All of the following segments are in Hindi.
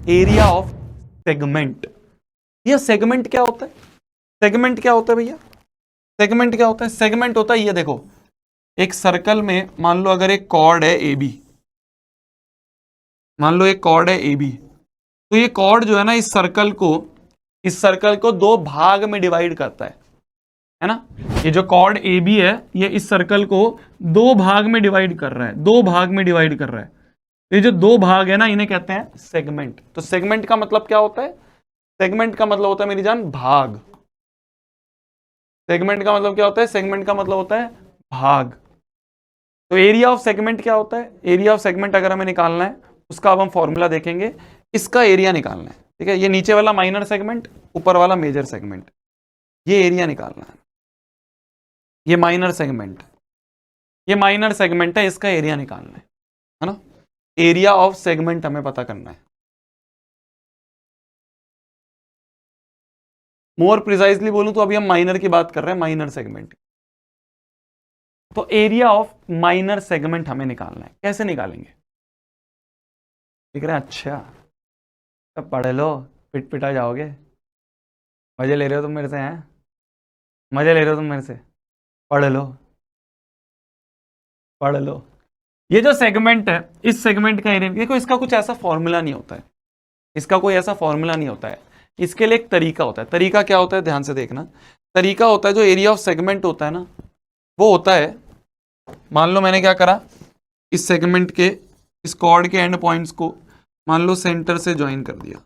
Area of segment. ये सेगमेंट क्या होता है? सेगमेंट क्या होता है भैया? सेगमेंट क्या होता है? सेगमेंट होता है, ये देखो, एक सर्कल में मान लो अगर एक कॉर्ड है ए बी, मान लो एक कॉर्ड है ए बी, तो ये कॉर्ड जो है ना इस सर्कल को दो भाग में डिवाइड करता है ना। ये जो कॉर्ड ए बी है ये इस सर्कल को दो भाग में डिवाइड कर रहा है, दो भाग में डिवाइड कर रहा है। तो ये जो दो भाग है ना इन्हें कहते हैं सेगमेंट। तो सेगमेंट का मतलब क्या होता है? सेगमेंट का मतलब होता है मेरी जान भाग। सेगमेंट का मतलब क्या होता है? सेगमेंट का मतलब होता है भाग। तो एरिया ऑफ सेगमेंट क्या होता है? एरिया ऑफ सेगमेंट अगर हमें निकालना है उसका अब हम फॉर्मूला देखेंगे। इसका एरिया निकालना है, ठीक है। ये नीचे वाला माइनर सेगमेंट, ऊपर वाला मेजर सेगमेंट, ये एरिया निकालना है। ये माइनर सेगमेंट, ये माइनर सेगमेंट है, इसका एरिया निकालना है ना। एरिया ऑफ सेगमेंट हमें पता करना है। मोर प्रिसाइजली बोलूं तो अभी हम माइनर की बात कर रहे हैं, माइनर सेगमेंट। तो एरिया ऑफ माइनर सेगमेंट हमें निकालना है। कैसे निकालेंगे? ठीक है, अच्छा तब पढ़ लो, पिट पिटा जाओगे। मजे ले रहे हो तुम मेरे से? हैं मजे ले रहे हो तुम मेरे से? पढ़ लो, पढ़ लो। ये जो सेगमेंट है, इस सेगमेंट का एरिया देखो, इसका कुछ ऐसा फॉर्मूला नहीं होता है, इसका कोई ऐसा फॉर्मूला नहीं होता है। इसके लिए एक तरीका होता है। तरीका क्या होता है? ध्यान से देखना। तरीका होता है, जो एरिया ऑफ सेगमेंट होता है ना, वो होता है, मान लो मैंने क्या करा, इस सेगमेंट के इस कॉर्ड के एंड पॉइंट्स को मान लो सेंटर से ज्वाइन कर दिया।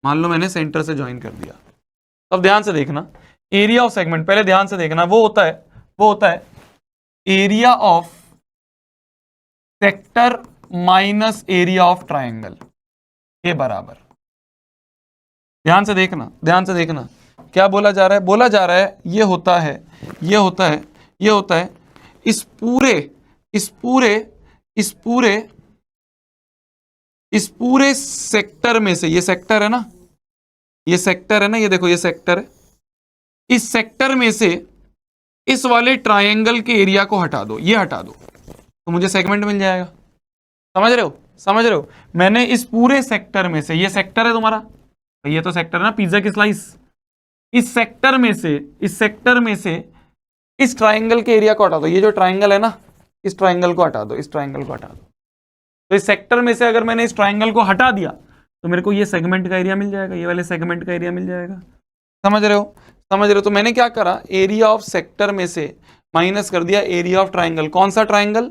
मान लो मैंने सेंटर से ज्वाइन कर दिया। अब ध्यान से देखना, एरिया ऑफ सेगमेंट, पहले ध्यान से देखना, वो होता है area of sector minus area of triangle के बराबर। ध्यान से देखना, ध्यान से देखना, क्या बोला जा रहा है? बोला जा रहा है ये होता है, ये होता है, ये होता है इस पूरे इस पूरे इस पूरे इस पूरे सेक्टर में से, ये सेक्टर है ना, ये सेक्टर है ना, ये देखो ये सेक्टर है, इस सेक्टर में से इस वाले ट्रायंगल के एरिया को हटा दो, ये हटा दो, तो मुझे सेगमेंट मिल जाएगा। समझ रहे हो? समझ रहे हो? मैंने इस पूरे सेक्टर में से, ये सेक्टर है तुम्हारा, ये तो सेक्टर है ना, पिज्जा की स्लाइस, इस सेक्टर में से, इस सेक्टर में से इस ट्रायंगल के एरिया को हटा दो। ये जो ट्रायंगल है ना, इस ट्रायंगल को हटा दो, इस ट्रायंगल को हटा दो। तो इस सेक्टर में से अगर मैंने इस ट्रायंगल को हटा दिया तो मेरे को ये सेगमेंट का एरिया मिल जाएगा, ये वाले सेगमेंट का एरिया मिल जाएगा। समझ रहे हो? समझ रहे हो? तो मैंने क्या करा, एरिया ऑफ सेक्टर में से माइनस कर दिया एरिया ऑफ ट्रायंगल। कौन सा ट्रायंगल?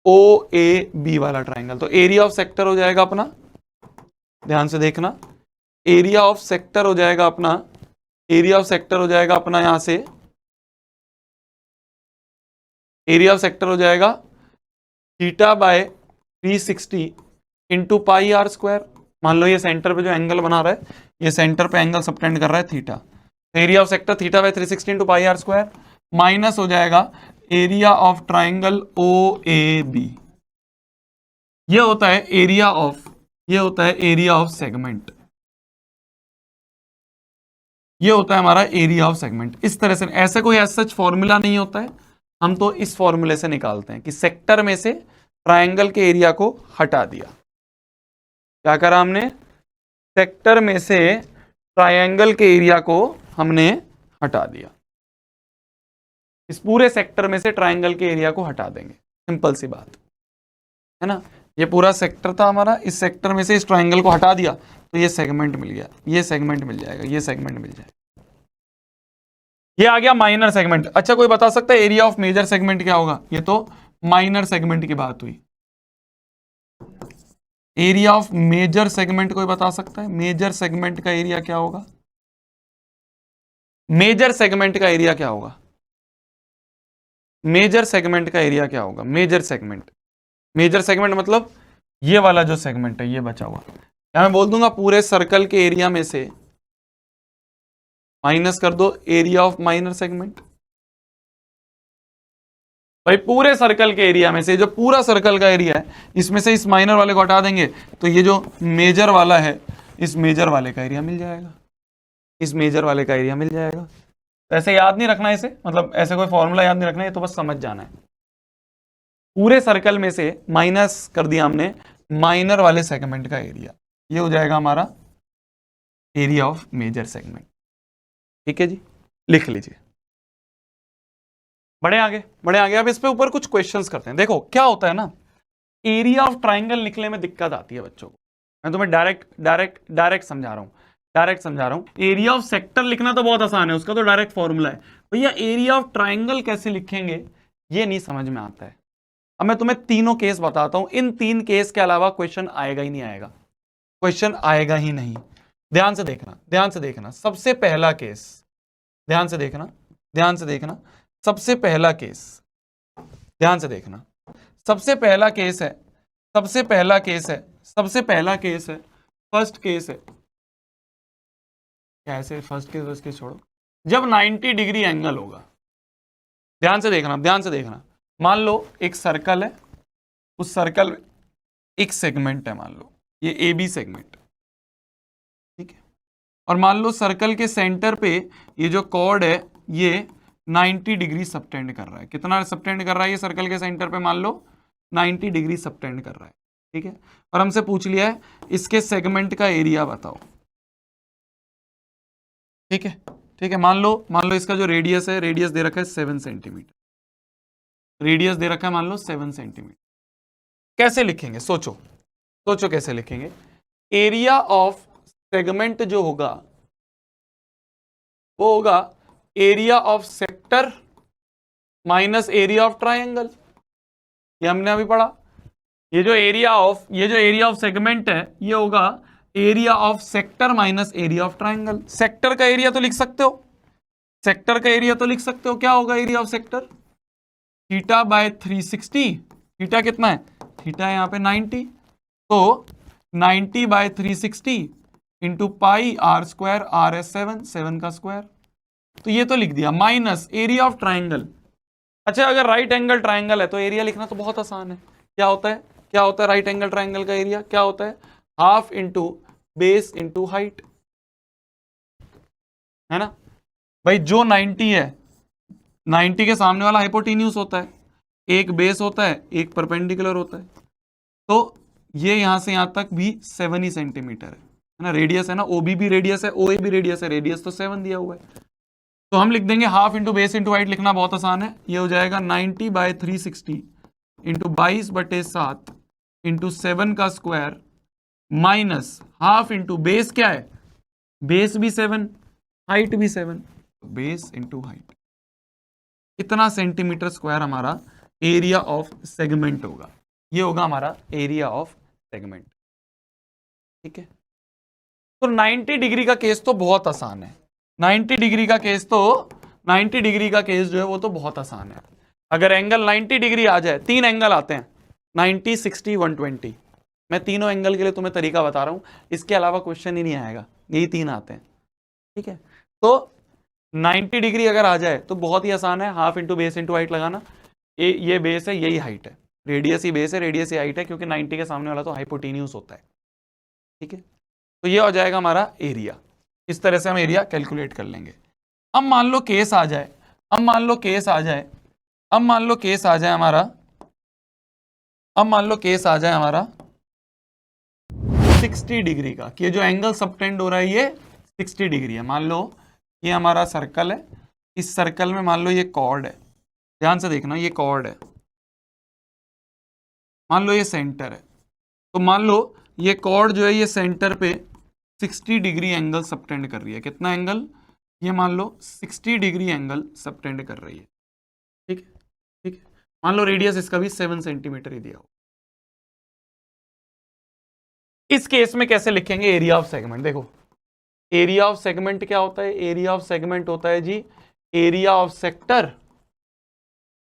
ओ ए बी वाला ट्रायंगल। तो एरिया ऑफ सेक्टर हो जाएगा अपना, ध्यान से देखना, एरिया ऑफ सेक्टर हो जाएगा अपना, एरिया ऑफ सेक्टर हो जाएगा अपना, यहां से एरिया ऑफ सेक्टर हो जाएगा theta by 360 into pi r square. मान लो ये सेंटर पे जो एंगल बना रहा है, ये सेंटर पे एंगल सबटेंड कर रहा है theta, area of sector theta by 360 into pi r square, minus हो जाएगा area of triangle O A B. ये होता है एरिया ऑफ, ये होता है एरिया ऑफ सेगमेंट, ये होता है हमारा एरिया ऑफ सेगमेंट। इस तरह से, ऐसा कोई ऐसा सच फॉर्मूला नहीं होता है, हम तो इस फॉर्मूले से निकालते हैं कि सेक्टर में से ट्रायंगल के एरिया को हटा दिया। क्या करा हमने? सेक्टर में से ट्रायंगल के एरिया को हमने हटा दिया। इस पूरे सेक्टर में से ट्रायंगल के एरिया को हटा देंगे, सिंपल सी बात है ना। ये पूरा सेक्टर था हमारा, इस सेक्टर में से इस ट्रायंगल को हटा दिया तो ये सेगमेंट मिल गया, ये सेगमेंट मिल जाएगा, ये सेगमेंट मिल जाएगा। ये आ गया माइनर सेगमेंट। अच्छा, कोई बता सकता है एरिया ऑफ मेजर सेगमेंट क्या होगा? ये तो माइनर सेगमेंट की बात हुई। एरिया ऑफ मेजर सेगमेंट कोई बता सकता है? मेजर सेगमेंट का एरिया क्या होगा? मेजर सेगमेंट का एरिया क्या होगा? मेजर सेगमेंट का एरिया क्या होगा? मेजर सेगमेंट, मेजर सेगमेंट मतलब ये वाला जो सेगमेंट है, ये बचा हुआ, या मैं बोल दूंगा पूरे सर्कल के एरिया में से माइनस कर दो एरिया ऑफ माइनर सेगमेंट। भाई पूरे सर्कल के एरिया में से, जो पूरा सर्कल का एरिया है, इसमें से इस माइनर वाले को हटा देंगे तो ये जो मेजर वाला है, इस मेजर वाले का एरिया मिल जाएगा, इस मेजर वाले का एरिया मिल जाएगा। तो ऐसे याद नहीं रखना, इसे मतलब ऐसे कोई फॉर्मूला याद नहीं रखना, ये तो बस समझ जाना है। पूरे सर्कल में से माइनस कर दिया हमने माइनर वाले सेगमेंट का एरिया, ये हो जाएगा हमारा एरिया ऑफ मेजर सेगमेंट। ठीक है जी, लिख लीजिए। बड़े आगे बड़े आगे। अब इस पे ऊपर कुछ क्वेश्चंस करते हैं। देखो क्या होता है ना, एरिया ऑफ ट्राइंगल लिखने में दिक्कत आती है बच्चों को। मैं तुम्हें डायरेक्ट समझा रहा हूं। एरिया ऑफ सेक्टर लिखना तो बहुत आसान है, उसका तो डायरेक्ट फॉर्मूला है। भैया एरिया ऑफ ट्राइंगल कैसे लिखेंगे ये नहीं समझ में आता है। अब मैं तुम्हें तीनों केस बताता हूं, इन 3 केस के अलावा क्वेश्चन आएगा ही नहीं, क्वेश्चन आएगा ही नहीं। ध्यान से देखना। सबसे पहला केस, ध्यान से देखना। सबसे पहला केस, ध्यान से देखना। सबसे पहला केस है फर्स्ट केस है। कैसे फर्स्ट केस उसके छोड़ो, जब 90 डिग्री एंगल होगा। ध्यान से देखना। मान लो एक सर्कल है, उस सर्कल में एक सेगमेंट है, मान लो ये ए बी सेगमेंट, ठीक है। और मान लो सर्कल के सेंटर पे ये जो कॉर्ड है ये 90 डिग्री सबटेंड कर रहा है। कितना सबटेंड कर रहा है ये सर्कल के सेंटर पे? मान लो 90 डिग्री सबटेंड कर रहा है, ठीक है। और हमसे पूछ लिया है इसके सेगमेंट का एरिया बताओ, ठीक है। मान लो इसका जो रेडियस है, रेडियस दे रखा है 7 सेंटीमीटर, रेडियस दे रखा है मान लो 7 सेंटीमीटर। कैसे लिखेंगे? सोचो कैसे लिखेंगे। एरिया ऑफ सेगमेंट जो होगा वो होगा area of sector minus area of triangle. ये हमने अभी पढ़ा। ये जो एरिया ऑफ सेगमेंट है ये होगा area of sector minus area of triangle. Sector का एरिया तो लिख सकते हो, क्या होगा area of sector? Theta by 360। Theta कितना है? थीटा है यहाँ पे 90, तो 90 by 360 into pi r square, r as 7 का स्क्वायर। तो ये तो लिख दिया, माइनस एरिया ऑफ ट्राइंगल। अच्छा अगर राइट एंगल ट्राइंगल है तो एरिया लिखना तो बहुत आसान है। क्या होता है राइट एंगल ट्राइंगल का एरिया? क्या होता है? Half into base into height, है ना भाई। जो 90 है, 90 के सामने वाला हाइपोटेन्यूज होता है, एक बेस होता है, एक परपेंडिकुलर होता है। तो ये यहां से यहां तक भी 7 ही सेंटीमीटर है ना। रेडियस है ना, ओबी भी रेडियस है, ओए भी रेडियस है, रेडियस तो 7 दिया हुआ है। तो हम लिख देंगे half into base into height. लिखना बहुत आसान है, ये हो जाएगा 90 बाय 360 इंटू 22/7 इंटू 7 का square minus half into base क्या है? बेस भी 7, हाइट भी 7, बेस इंटू हाइट। कितना सेंटीमीटर स्क्वायर हमारा एरिया ऑफ सेगमेंट होगा? ये होगा हमारा एरिया ऑफ सेगमेंट, ठीक है। तो 90 डिग्री का केस तो बहुत आसान है। 90 डिग्री का केस जो है वो तो बहुत आसान है। अगर एंगल 90 डिग्री आ जाए, 3 एंगल आते हैं 90, 60, 120। मैं तीनों एंगल के लिए तुम्हें तरीका बता रहा हूं, इसके अलावा क्वेश्चन ही नहीं आएगा, यही 3 आते हैं, ठीक है। तो 90 डिग्री अगर आ जाए तो बहुत ही आसान है, half into base into height लगाना। ये बेस है, यही हाइट है, रेडियस ही बेस है, रेडियस ही हाइट है, क्योंकि 90 के सामने वाला तो हाइपोटेन्यूज होता है, ठीक है। तो ये हो जाएगा हमारा एरिया। इस तरह से हम एरिया कैलकुलेट कर लेंगे। अब मान लो केस आ जाए हमारा 60 डिग्री का, कि जो एंगल सबटेंड हो रहा है ये 60 डिग्री है। मान लो ये हमारा सर्कल है, इस सर्कल में मान लो ये कॉर्ड है, ध्यान से देखना, ये कॉर्ड है, मान लो ये सेंटर है। तो मान लो ये कॉर्ड जो है ये सेंटर पे 60 डिग्री एंगल सबटेंड कर रही है। कितना एंगल? ये मान लो 60 डिग्री एंगल सबटेंड कर रही है, ठीक है। मान लो रेडियस इसका भी 7 सेंटीमीटर ही दिया हो। इस केस में कैसे लिखेंगे एरिया ऑफ सेगमेंट? देखो एरिया ऑफ सेगमेंट क्या होता है? एरिया ऑफ सेगमेंट होता है जी area of sector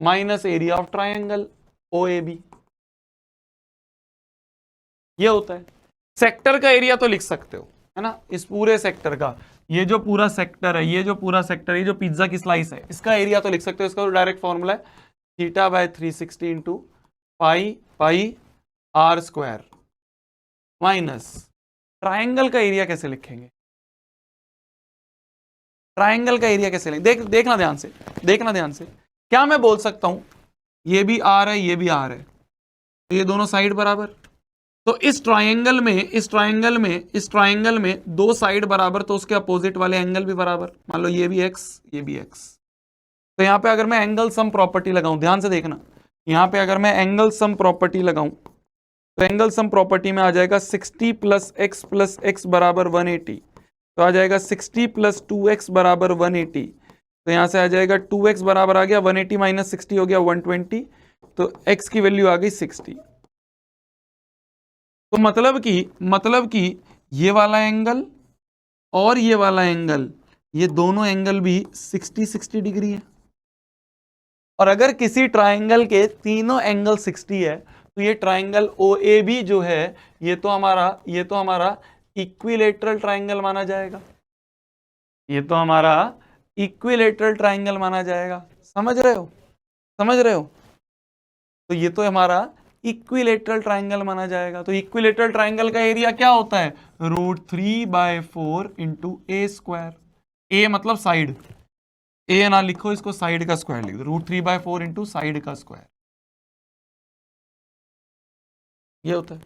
minus area of triangle OAB, ये होता है। सेक्टर का एरिया तो लिख सकते हो, है ना, इस पूरे सेक्टर का, ये जो पूरा सेक्टर है, ये जो पिज्जा की स्लाइस है, इसका एरिया तो लिख सकते हो। इसका तो डायरेक्ट फॉर्मूला है theta by 360 into pi r square minus triangle का एरिया कैसे लिखेंगे? देखना ध्यान से, क्या मैं बोल सकता हूं ये भी आर है, ये भी आर है, तो ये दोनों साइड बराबर। तो इस ट्रायंगल में दो साइड बराबर, तो उसके अपोजिट वाले एंगल भी बराबर। मान लो ये भी एक्स, ये भी एक्स। तो यहां पे अगर मैं एंगल सम प्रॉपर्टी लगाऊं, ध्यान से देखना, यहां पे अगर मैं एंगल सम प्रॉपर्टी लगाऊं तो एंगल सम प्रॉपर्टी में आ जाएगा 60 प्लस एक्स बराबर 180। तो आ जाएगा 60 प्लस 2x बराबर 180। तो यहां से आ जाएगा 2x बराबर आ गया 180 माइनस 60 हो गया 120। तो x की वैल्यू आ गई 60। तो मतलब कि ये वाला एंगल और ये वाला एंगल, ये दोनों एंगल भी 60 डिग्री है। और अगर किसी ट्राइंगल के तीनों एंगल 60 है तो ये ट्राइंगल OAB जो है ये तो हमारा इक्विलेटरल ट्राइंगल माना जाएगा। ये तो हमारा इक्विलेटरल ट्राइंगल माना जाएगा। समझ रहे हो? तो ये तो हमारा इक्विलेटरल ट्राइंगल माना जाएगा। तो इक्विलेटरल ट्राइंगल का एरिया क्या होता है? √3/4 इंटू ए स्क्वायर। ए मतलब साइड, ए ना लिखो, इसको साइड का स्क्वायर लिख दो। √3/4 इंटू साइड का स्क्वायर, ये होता है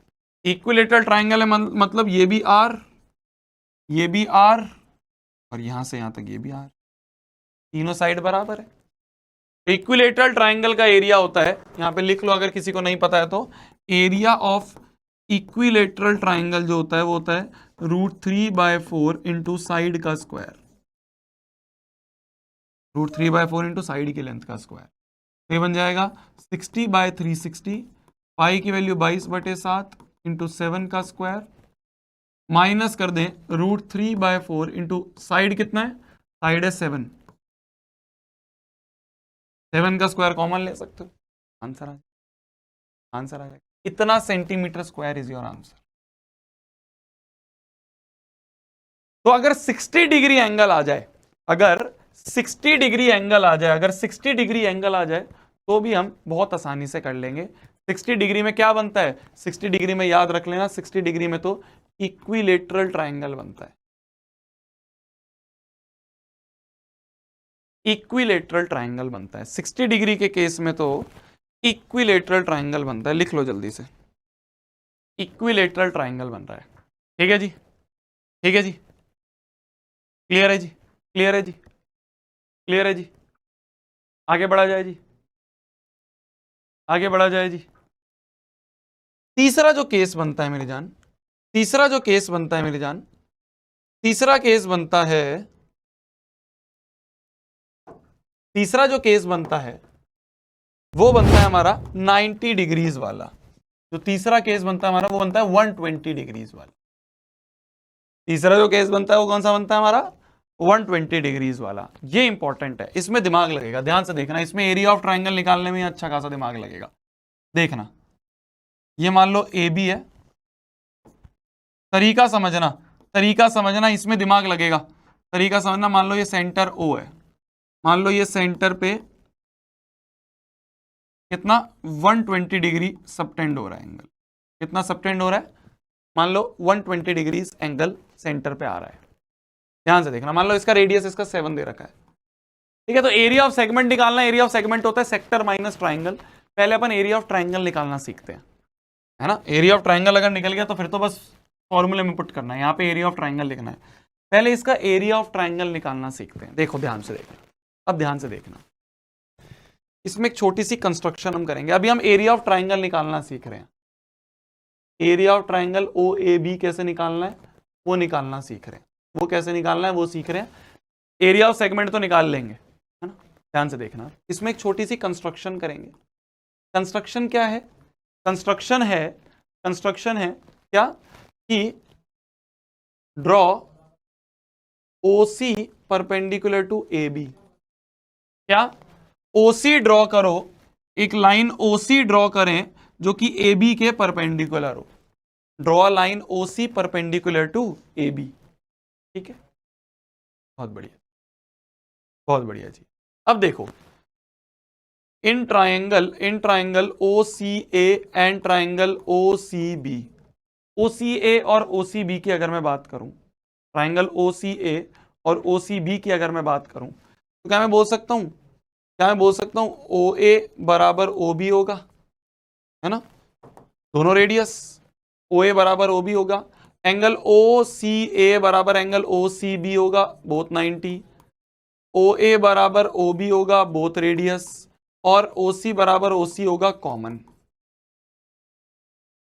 इक्विलेटरल ट्राइंगल है। मतलब ये भी आर, ये भी आर, और यहां से यहां तक ये भी आर, तीनों साइड बराबर है। इक्विलेटरल ट्राइंगल का एरिया होता है, यहां पे लिख लो अगर किसी को नहीं पता है तो, एरिया ऑफ इक्विलेटरल ट्राइंगल जो होता है वो होता है √3/4 इंटू साइड का स्क्वायर। √3/4 इंटू साइड की लेंथ का स्क्वायर। तो ये बन जाएगा 60/360, पाई की वैल्यू 22/7 इंटू 7 का स्क्वायर, माइनस कर दें √3/4 इंटू साइड कितना है? साइड है 7, 7 का स्क्वायर कॉमन ले सकते हो, आंसर आ जाएगा। इतना centimetre square is your answer. तो अगर 60 डिग्री एंगल आ जाए, अगर 60 डिग्री एंगल आ जाए तो भी हम बहुत आसानी से कर लेंगे। 60 डिग्री में क्या बनता है? 60 डिग्री में याद रख लेना, 60 डिग्री में तो इक्विलेटरल ट्राइंगल बनता है। इक्विलेटरल ट्राइंगल बनता है 60 डिग्री के केस में, तो इक्विलेटरल ट्राइंगल बनता है। लिख लो जल्दी से, इक्विलेटरल ट्राइंगल बन रहा है। ठीक है जी, ठीक है जी, क्लियर है जी, क्लियर है जी, क्लियर है जी। आगे बढ़ा जाए जी, आगे बढ़ा जाए जी। तीसरा जो केस बनता है मेरी जान, तीसरा जो केस बनता है मेरी जान, तीसरा केस बनता है, तीसरा जो केस बनता है वो बनता है हमारा 90 डिग्रीज वाला। जो तीसरा केस बनता है हमारा वो बनता है 120 डिग्रीज वाला। तीसरा जो केस बनता है वो कौन सा बनता है हमारा? 120 डिग्रीज वाला। ये इंपॉर्टेंट है, इसमें दिमाग लगेगा, ध्यान से देखना। इसमें एरिया ऑफ ट्राइंगल निकालने में अच्छा खासा दिमाग लगेगा। देखना, ये मान लो AB है, तरीका समझना, तरीका समझना, इसमें दिमाग लगेगा, तरीका समझना। मान लो ये सेंटर O है, मान लो ये सेंटर पे कितना 120 डिग्री सबटेंड हो रहा है एंगल। कितना सबटेंड हो रहा है? मान लो 120 डिग्री एंगल सेंटर पे आ रहा है। ध्यान से देखना, मान लो इसका रेडियस इसका 7 दे रखा है, ठीक है। तो एरिया ऑफ सेगमेंट निकालना, एरिया ऑफ सेगमेंट होता है सेक्टर माइनस ट्राइंगल। पहले अपन एरिया ऑफ ट्राइंगल निकालना सीखते हैं, है ना। एरिया ऑफ ट्राइंगल अगर निकल गया तो फिर तो बस फॉर्मूले में पुट करना है, यहाँ पे एरिया ऑफ ट्राइंगल लिखना है। पहले इसका एरिया ऑफ ट्राइंगल निकालना सीखते हैं। देखो ध्यान से देखना, अब ध्यान से देखना, इसमें एक छोटी सी कंस्ट्रक्शन हम करेंगे। अभी हम एरिया ऑफ ट्राइंगल निकालना सीख रहे हैं। एरिया ऑफ ट्राइंगल OAB कैसे निकालना है वो निकालना सीख रहे हैं। वो कैसे निकालना है वो सीख रहे हैं। एरिया ऑफ सेगमेंट तो निकाल लेंगे, है ना। ध्यान से देखना, इसमें एक छोटी सी कंस्ट्रक्शन करेंगे। कंस्ट्रक्शन क्या है? कंस्ट्रक्शन है क्या कि draw OC perpendicular to AB। क्या? OC ड्रॉ करो, एक लाइन OC ड्रॉ करें जो कि AB के परपेंडिकुलर हो। Draw line OC perpendicular to AB। ठीक है, बहुत बढ़िया, बहुत बढ़िया जी। अब देखो, in triangle OCA and triangle OCB, OCA और OCB की अगर मैं बात करूं, ट्राइंगल OCA और OCB की अगर मैं बात करूं, तो क्या मैं बोल सकता हूं क्या मैं बोल सकता हूं ओ ए बराबर ओ बी होगा, है ना, दोनों रेडियस, ओ ए बराबर ओ बी होगा, एंगल ओ सी ए बराबर एंगल ओ सी बी होगा, बोथ 90, ओ ए बराबर ओ बी होगा, बोथ रेडियस, और ओ सी बराबर ओ सी होगा कॉमन।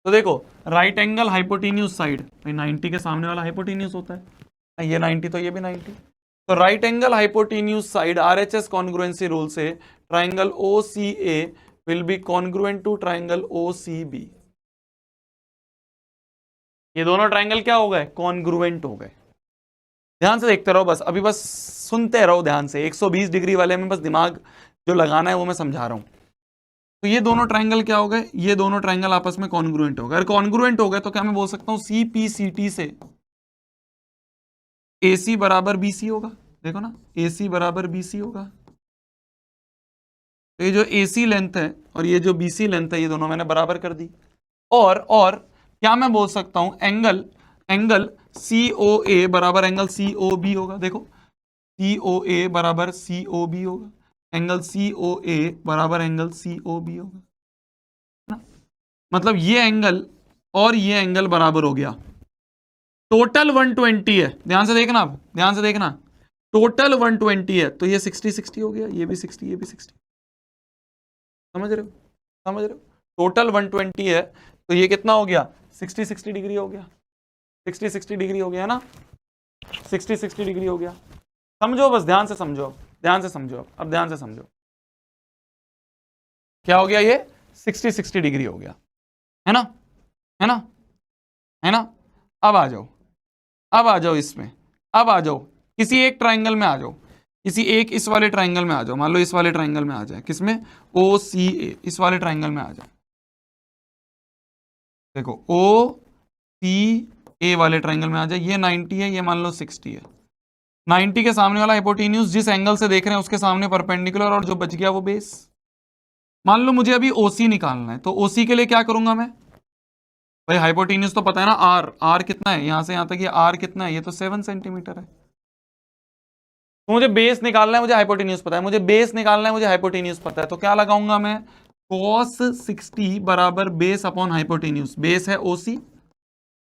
तो देखो राइट एंगल हाइपोटेन्यूज साइड, 90 के सामने वाला हाइपोटेन्यूज होता है, ये 90 तो ये भी 90, तो right angle hypotenuse side RHS congruency rule से triangle O C A will be congruent to triangle O C B. ये दोनों ट्राइंगल क्या हो गए, कॉन्ग्रुएंट हो गए। ध्यान से देखते रहो बस, अभी बस सुनते रहो ध्यान से, 120 डिग्री वाले में बस दिमाग जो लगाना है वो मैं समझा रहा हूं। तो ये दोनों ट्राइंगल क्या हो गए, ये दोनों ट्राइंगल आपस में कॉन्ग्रुएंट हो गए। अगर कॉन्ग्रुएंट हो गए तो क्या मैं बोल सकता हूं सी पी सी टी से ए सी बराबर बी सी होगा, देखो ना ए सी बराबर बी सी होगा। तो ये जो ए सी लेंथ है और ये जो बी सी लेंथ है ये दोनों मैंने बराबर कर दी। और क्या मैं बोल सकता हूं एंगल सी ओ ए बराबर एंगल सी ओ बी होगा, देखो सी ओ ए बराबर सी ओ बी होगा, एंगल सी ओ ए बराबर एंगल सी ओ बी होगा ना? मतलब ये एंगल और ये एंगल बराबर हो गया, टोटल 120 है, ध्यान से देखना, आप ध्यान से देखना, टोटल 120 है, तो ये 60 60 हो गया, ये भी 60 ये भी 60, समझ रहे हो, समझ रहे हो, टोटल 120 है तो ये कितना हो गया 60 60 डिग्री हो गया, 60 60 डिग्री हो गया ना, 60 60 डिग्री हो गया। समझो बस, ध्यान से समझो, ध्यान से समझो, अब ध्यान से समझो क्या हो गया, ये 60 60 डिग्री हो गया, है ना, है ना, है ना। अब आ जाओ, अब आ जाओ इसमें, अब आ जाओ किसी एक ट्राइंगल में आ जाओ, किसी एक इस वाले ट्राइंगल में आ जाओ, मान लो इस वाले ट्राइंगल में आ जाए, किसमें ओ सी ए, इस वाले ट्राइंगल में आ जाए, देखो ओ सी ए वाले ट्राइंगल में आ जाए, ये 90 है, ये मान लो 60 है, 90 के सामने वाला हाइपोटेन्यूज जिस एंगल से देख रहे हैं उसके सामने परपेंडिकुलर, और जो बच गया वो बेस। मान लो मुझे अभी ओसी निकालना है, तो ओसी के लिए क्या करूंगा मैं, भाई हाइपोटेन्यूज तो पता है ना, आर कितना है, यहां से यहां तक ये आर कितना है, ये तो 7 सेंटीमीटर है। तो मुझे बेस निकालना है, मुझे हाइपोटेन्यूज पता है, मुझे बेस निकालना है, मुझे हाइपोटेन्यूज पता है, तो क्या लगाऊंगा मैं, cos 60 बराबर बेस अपॉन हाइपोटेन्यूज, बेस है ओसी,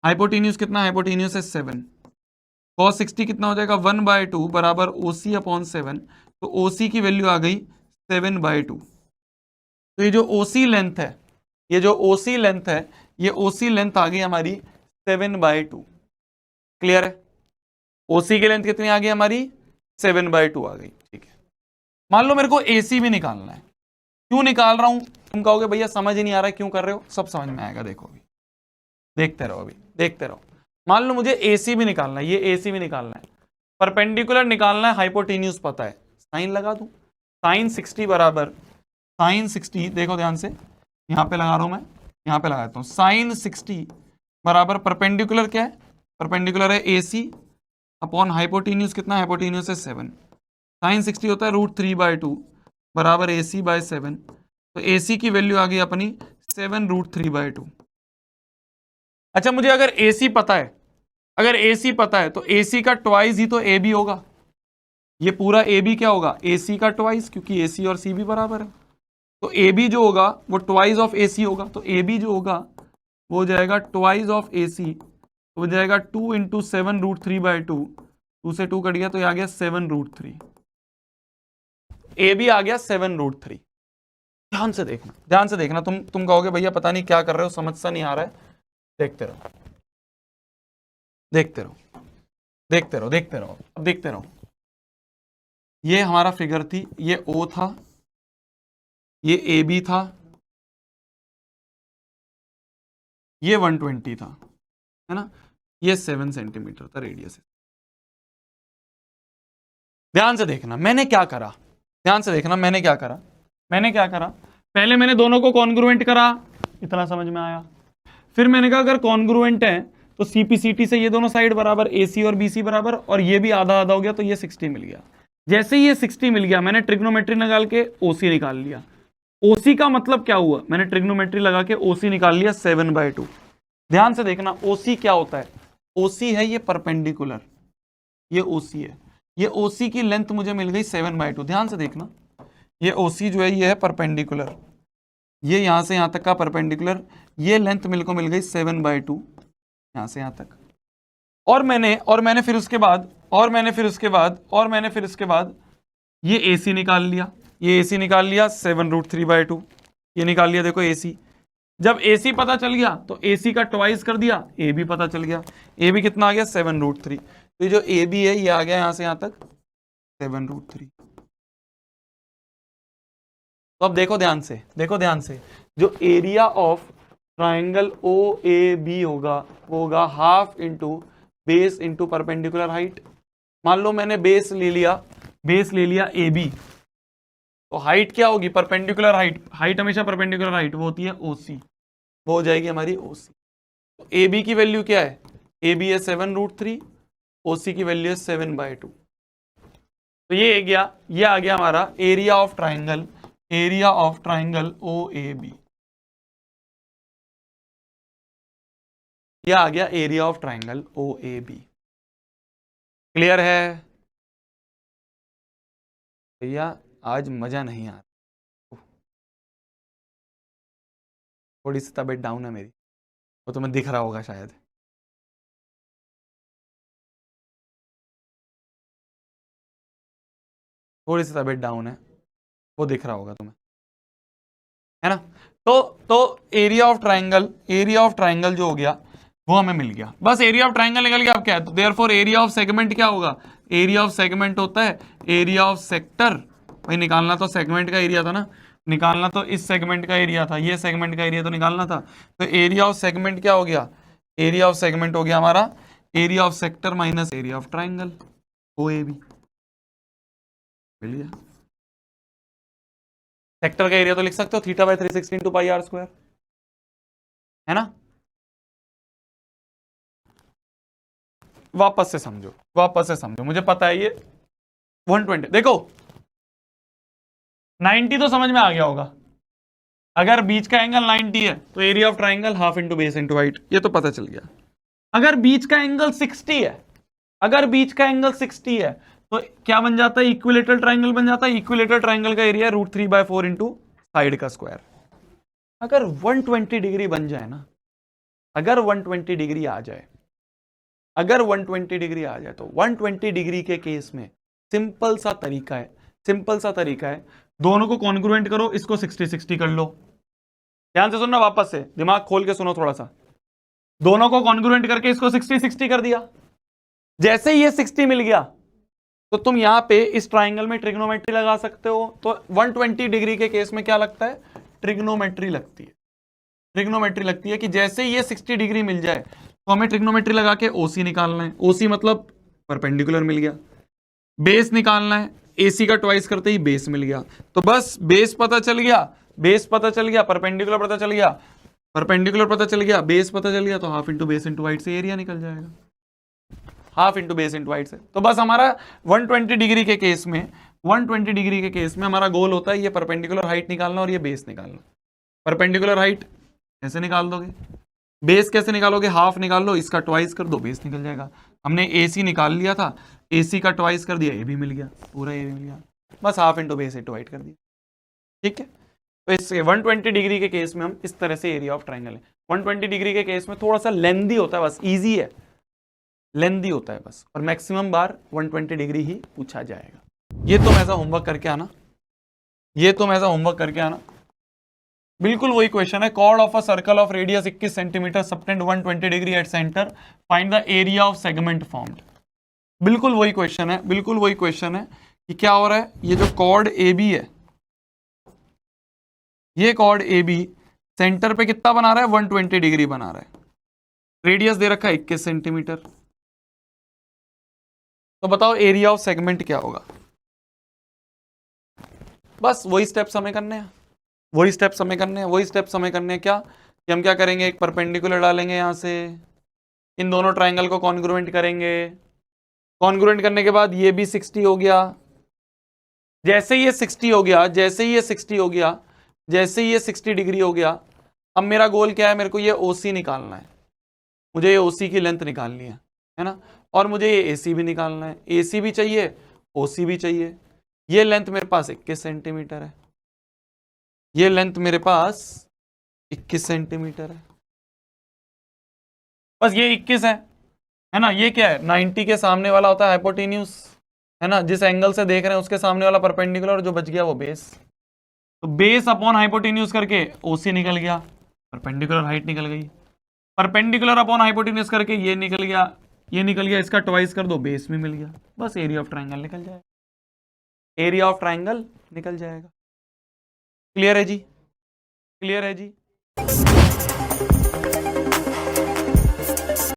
हाइपोटेन्यूज कितना, हाइपोटेन्यूज है 7, cos 60 कितना हो जाएगा 1/2 बराबर ओसी अपॉन 7, तो ओसी की वैल्यू आ गई 7/2। तो ये जो ओसी लेंथ है, ये जो ओसी लेंथ है, ये ओसी लेंथ आ गई हमारी 7/2, क्लियर है, ओसी की लेंथ कितनी आ गई हमारी 7/2 आ गई, ठीक है। मान लो मेरे को एसी भी निकालना है, क्यों निकाल रहा हूं, तुम कहोगे भैया समझ ही नहीं आ रहा है क्यों कर रहे हो, सब समझ में आएगा, देखो अभी देखते रहो, अभी देखते रहो। मान लो मुझे एसी भी निकालना है, ये एसी भी निकालना है, परपेंडिकुलर निकालना है, हाइपोटेन्यूज पता है, साइन लगा दूं, साइन 60 बराबर साइन 60, देखो ध्यान से, यहां पे लगा रहा हूं मैं, यहां पे लगा देता हूं, साइन 60 बराबर परपेंडिकुलर क्या है, परपेंडिकुलर है एसी अपॉन हाइपोटेन्यूज कितना, हाइपोटेन्यूज है 7, साइन 60 होता है √3/2 बराबर AC/7, तो AC की वैल्यू आ गई अपनी 7√3/2। अच्छा मुझे अगर AC पता है, अगर AC पता है तो AC का ट्वाइस ही तो AB होगा, ये पूरा AB क्या होगा AC का ट्वाइस, क्योंकि AC और CB बराबर है, तो AB जो होगा वो ट्वाइस ऑफ AC होगा, तो AB जो होगा वो हो जाएगा ट्वाइस ऑफ AC, तो हो जाएगा 2 × 7√3/2, 2 से 2 कट गया तो ये आ गया 7√3, AB आ गया 7√3। ध्यान से देखना, ध्यान से देखना, तुम कहोगे भैया पता नहीं क्या कर रहे हो, समझ सा नहीं आ रहा है, देखते रहो, देखते रहो, देखते रहो, देखते रहो, अब देखते रहो। ये हमारा फिगर थी, ये O था, ये AB था, ये 120 था, है ना, ये 7 सेंटीमीटर था रेडियस। ध्यान से देखना मैंने क्या करा, ध्यान से देखना मैंने क्या करा, मैंने क्या करा, पहले मैंने दोनों को कॉन्ग्रुएंट करा, इतना समझ में आया, फिर मैंने कहा अगर कॉन्ग्रुएंट है तो CPCT से ये दोनों साइड बराबर, AC और BC बराबर, और ये भी आधा आधा हो गया, तो ये 60 मिल गया। जैसे ही ये 60 मिल गया मैंने ट्रिग्नोमेट्री निकाल के OC निकाल लिया। OC का मतलब क्या हुआ, मैंने ट्रिग्नोमेट्री लगा के OC निकाल लिया 7/2। ध्यान से देखना OC क्या होता है, OC है ये परपेंडिकुलर, ये OC है, ये OC की लेंथ मुझे मिल गई 7/2। ध्यान से देखना ये OC जो है ये है परपेंडिकुलर, ये यहां से यहां तक का परपेंडिकुलर, ये लेंथ मिल गई 7/2 यहां से यहां तक। और मैंने फिर उसके बाद ये AC निकाल लिया, ये AC निकाल लिया 7√3/2, ये निकाल लिया देखो AC। जब AC पता चल गया तो AC का ट्वाइस कर दिया, AB पता चल गया, AB कितना आ गया 7√3। तो ये जो AB है ये आ गया यहां से यहां तक 7√3। तो अब देखो ध्यान से, जो एरिया ऑफ ट्राइंगल OAB होगा वो होगा half into base into perpendicular height. मान लो मैंने बेस ले लिया AB, तो हाइट क्या होगी, परपेंडिकुलर हाइट हमेशा परपेंडिकुलर हाइट वो होती है OC, वो हो जाएगी हमारी OC। तो AB की वैल्यू क्या है, AB है 7√3, OC की वैल्यू है 7/2। तो ये आ गया हमारा एरिया ऑफ ट्राइंगल OAB, ये आ गया area of triangle OAB। Clear है भैया? आज मजा नहीं आ रहा, थोड़ी सी तबीयत डाउन है मेरी, वो तुम्हें दिख रहा होगा शायद। थोड़ी सी तबीयत डाउन है, वो दिख रहा होगा तुम्हें, है ना? तो एरिया ऑफ ट्राइंगल जो हो गया वो हमें मिल गया, बस एरिया ऑफ ट्राइंगल निकल गया। अब क्या है, तो देयरफॉर एरिया ऑफ सेगमेंट क्या होगा, एरिया ऑफ सेगमेंट होता है एरिया ऑफ सेक्टर। भाई निकालना तो सेगमेंट का एरिया था ना, निकालना तो इस सेगमेंट का एरिया था, ये सेगमेंट का एरिया तो निकालना था। तो एरिया ऑफ सेगमेंट क्या हो गया, एरिया ऑफ सेगमेंट हो गया हमारा area of sector minus area of triangle OAB। मिल गया। सेक्टर का एरिया तो लिख सकते हो θ/360 × πr², है ना? वापस से समझो, मुझे पता है ये 120, देखो 90 तो समझ में आ गया होगा। अगर बीच का एंगल 90 है तो area of triangle half into base into height, ये तो पता चल गया। अगर बीच का एंगल 60 है, तो क्या बन जाता है, इक्विलेटरल ट्राइंगल बन जाता है। इक्विलेटरल ट्राइंगल का एरिया √3/4 इंटू साइड का स्क्वायर। अगर 120 डिग्री बन जाए ना, अगर 120 डिग्री आ जाए तो 120 डिग्री के केस में सिंपल सा तरीका है, दोनों को कॉन्ग्रुएंट करो, इसको 60-60 कर लो। ध्यान से सुनना, वापस से दिमाग खोल के सुनो थोड़ा सा। दोनों को कॉन्ग्रुएंट करके इसको 60-60 कर दिया। जैसे ही ये 60 मिल गया तो तुम यहां पे इस ट्राइंगल में ट्रिग्नोमेट्री लगा सकते हो। तो 120 डिग्री के केस में क्या लगता है, ट्रिग्नोमेट्री लगती है कि जैसे ये 60 डिग्री मिल जाए तो हमें ट्रिग्नोमेट्री लगा के OC निकालना है। OC मतलब परपेंडिकुलर मिल गया, बेस निकालना है, AC का ट्वाइस करते ही बेस मिल गया। तो बस बेस पता चल गया, परपेंडिकुलर पता चल गया, बेस पता चल गया, तो half into base into height से एरिया निकल जाएगा, half into base into height से। तो बस हमारा 120 डिग्री के केस में हमारा गोल होता है ये परपेंडिकुलर हाइट निकालना और ये बेस निकालना। परपेंडिकुलर हाइट कैसे निकाल दोगे, बेस कैसे निकालोगे, हाफ निकाल लो, इसका ट्वाइस कर दो, बेस निकल जाएगा। हमने AC निकाल लिया था, AC का ट्वाइस कर दिया, AB मिल गया, पूरा AB मिल गया, बस half into base into height कर दिया। ठीक है, तो इस 120 डिग्री के केस में हम इस तरह से एरिया ऑफ ट्राइंगल है। 120 डिग्री के केस में थोड़ा सा लेंदी होता है, बस इजी है, लेंदी होता है बस, और मैक्सिमम बार 120 डिग्री ही पूछा जाएगा। ये तुम ऐसा होमवर्क करके आना, बिल्कुल वही क्वेश्चन है। Chord of a circle of radius 21 centimetre subtend 120 degree at centre, find the area of segment formed. बिल्कुल वही क्वेश्चन है कि क्या हो रहा है, ये जो कॉर्ड AB है, ये कॉर्ड AB सेंटर पे कितना बना रहा है, 120 डिग्री बना रहा है, रेडियस दे रखा है 21 सेंटीमीटर। तो बताओ एरिया ऑफ सेगमेंट क्या होगा। बस वही स्टेप्स हमें करने हैं, क्या कि हम क्या करेंगे, एक परपेंडिकुलर डालेंगे यहां से, इन दोनों ट्राइंगल को कॉन्ग्रुएंट करेंगे, कॉन्ग्रुएंट करने के बाद ये भी 60 हो गया। जैसे ये 60 डिग्री हो गया, अब मेरा गोल क्या है, मेरे को ये OC निकालना है, मुझे ये OC की लेंथ निकालनी है ना, और मुझे ये AC भी निकालना है, AC भी चाहिए, OC भी चाहिए। ये लेंथ मेरे पास 21 सेंटीमीटर है, ये लेंथ मेरे पास 21 सेंटीमीटर है, बस ये 21 है ना। ये क्या है, 90 के सामने वाला होता है हाइपोटेन्यूज, है ना, जिस एंगल से देख रहे हैं उसके सामने वाला परपेंडिकुलर, जो बच गया वो बेस। तो बेस अपॉन हाइपोटेन्यूज करके ओसी निकल गया, परपेंडिकुलर हाइट निकल गई। परपेंडिकुलर अपॉन हाइपोटेन्यूज करके ये निकल गया, ये निकल गया, इसका ट्वाइस कर दो, बेस में मिल गया, बस एरिया ऑफ ट्राइंगल निकल जाएगा, एरिया ऑफ ट्राइंगल निकल जाएगा। क्लियर है जी, क्लियर है जी।